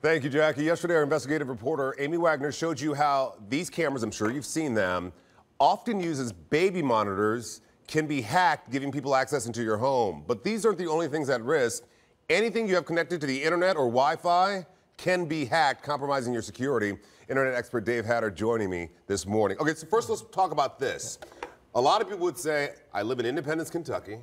Thank you, Jackie. Yesterday, our investigative reporter, Amy Wagner, showed you how these cameras, I'm sure you've seen them, often used as baby monitors, can be hacked, giving people access into your home. But these aren't the only things at risk. Anything you have connected to the internet or Wi-Fi can be hacked, compromising your security. Internet expert Dave Hatter joining me this morning. Okay, so first let's talk about this. A lot of people would say, I live in Independence, Kentucky.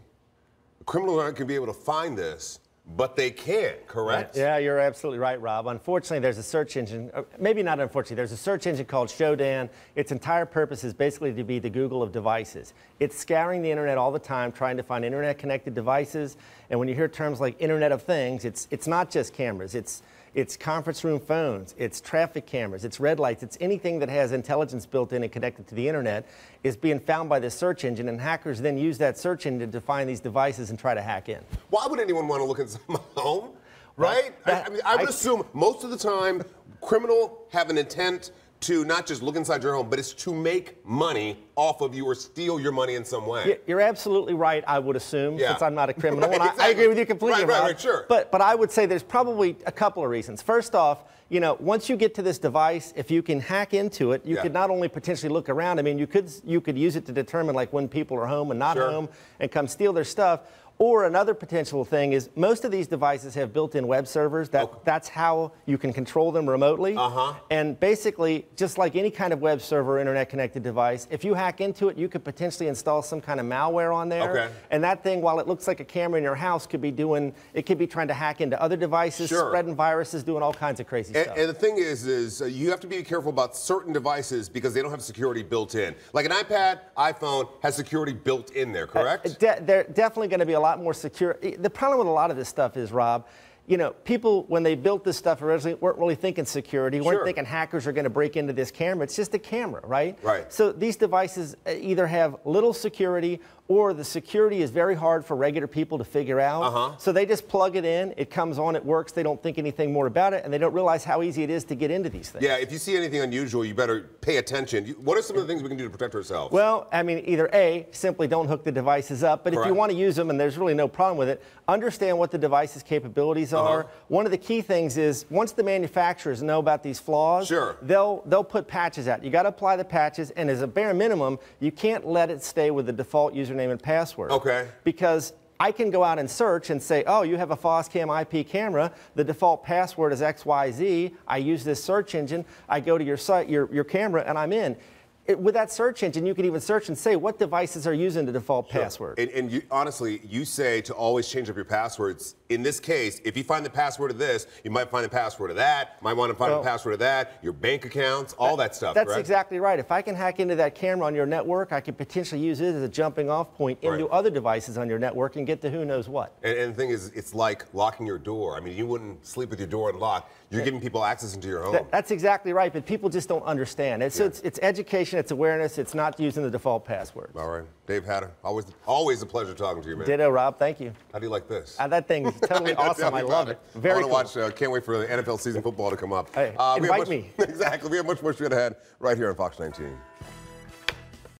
A criminal can be able to find this, but they can't, correct? Yeah, you're absolutely right, Rob. Unfortunately, there's a search engine, maybe not unfortunately, there's a search engine called Shodan. Its entire purpose is basically to be the Google of devices. It's scouring the internet all the time, trying to find internet-connected devices. And when you hear terms like Internet of Things, it's not just cameras. It's conference room phones, it's traffic cameras, it's red lights, it's anything that has intelligence built in and connected to the internet is being found by this search engine, and hackers then use that search engine to find these devices and try to hack in. Why would anyone want to look inside my home, right? I would assume most of the time criminal have an intent to not just look inside your home, but it's to make money off of you or steal your money in some way. You're absolutely right, I would assume, since I'm not a criminal. Right, and exactly. I agree with you completely, Rob. Right, sure. But I would say there's probably a couple of reasons. First off, you know, once you get to this device, if you can hack into it, you could not only potentially look around, I mean, you could use it to determine like when people are home and not home and come steal their stuff. Or another potential thing is most of these devices have built-in web servers. That's how you can control them remotely. And basically, just like any kind of web server or internet-connected device, if you hack into it, you could potentially install some kind of malware on there. And that thing, while it looks like a camera in your house, could be trying to hack into other devices, spreading viruses, doing all kinds of crazy stuff. And the thing is you have to be careful about certain devices because they don't have security built in. Like an iPad, iPhone has security built in there, correct? They're definitely going to be a lot more secure. The problem with a lot of this stuff is, Rob, you know, people, when they built this stuff originally, weren't really thinking security, weren't thinking hackers are going to break into this camera. It's just a camera, right? So these devices either have little security or the security is very hard for regular people to figure out. So they just plug it in, it comes on, it works, they don't think anything more about it, and they don't realize how easy it is to get into these things. Yeah, if you see anything unusual, you better pay attention. What are some of the things we can do to protect ourselves? Well, I mean, either A, simply don't hook the devices up, but if you want to use them and there's really no problem with it, understand what the device's capabilities are. One of the key things is, once the manufacturers know about these flaws, they'll put patches out. You got to apply the patches, and as a bare minimum, you can't let it stay with the default username and password. Because I can go out and search and say, oh, you have a FOX19 IP camera, the default password is XYZ, I use this search engine, I go to your site, your camera, and I'm in. With that search engine, you can even search and say what devices are using the default password. And you, honestly, you say to always change up your passwords. In this case, if you find the password of this, you might find the password of that, might want to find the password of that, your bank accounts, all that stuff, That's exactly right. If I can hack into that camera on your network, I can potentially use it as a jumping off point into other devices on your network and get to who knows what. And the thing is, it's like locking your door. I mean, you wouldn't sleep with your door unlocked. You're giving people access into your home. That's exactly right, but people just don't understand. It's education, it's awareness, it's not using the default password. All right. Dave Hatter, always a pleasure talking to you, man. Ditto, Rob. Thank you. How do you like this? That thing is totally awesome. I love it. Very cool. I want to watch, can't wait for the NFL season football to come up. Hey, invite me. Exactly. We have much more straight ahead right here on Fox 19.